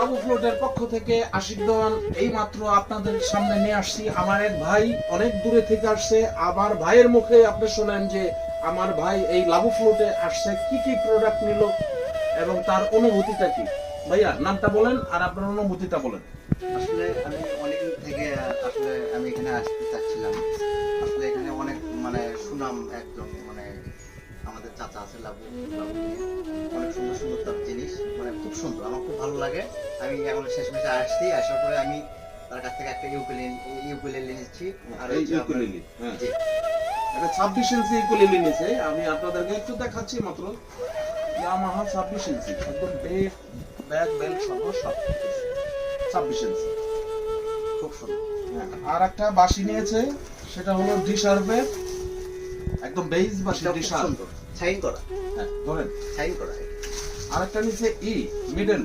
লাবু ফ্লোটের পক্ষ থেকে আশিক দেওয়ান এই মাত্র আপনাদের সামনে নিয়ে আসছি। আমার এক ভাই অনেক দূরে থেকে আসছে, আমার ভাইয়ের মুখে আপনি শোনেন যে আমার ভাই এই লাবু ফ্লোটে আসছে, কি কি প্রোডাক্ট নিল এবং তার অনুভূতিটা কি। ভাইয়া নামটা বলেন আর আপনার অনুভূতিটা বলেন। আসলে আমি অনেকদিন থেকে আসলে আমি এখানে আসতে চাচ্ছিলাম। আসলে এখানে অনেক মানে সুনাম একদম মানে আমাদের চাচা আছে লাবু লাবু নিয়ে। অনেক সুন্দর সুন্দর তার জিনিস মানে খুব সুন্দর, আমার খুব ভালো লাগে। আমি এখন শেষমেশে আসছি, আসার পরে আমি তার কাছ থেকে একটা ইউকুলেলে নিচ্ছি। আর এই হচ্ছে আপনার- ইউকুলেলে, হ্যাঁ। জি, এটা 26 ইঞ্চি ইউকুলেলে নিয়েছে, আমি আপনাদেরকে একটু দেখাচ্ছি মাত্র। ইয়ামাহা 26 ইঞ্চি, একদম ব্যাক বেল্ট সহ সব 26 ইঞ্চি, খুব সুন্দর। হ্যাঁ। আর একটা বাঁশি নিয়েছে, সেটা হলো ডি শার্পের, একদম বেইজ বাঁশি, এটাও ডি খুব শার্প। সুন্দর, সাইন করা, হ্যাঁ ধরেন। সাইন করা। আরেকটা নিচে ই মিডল,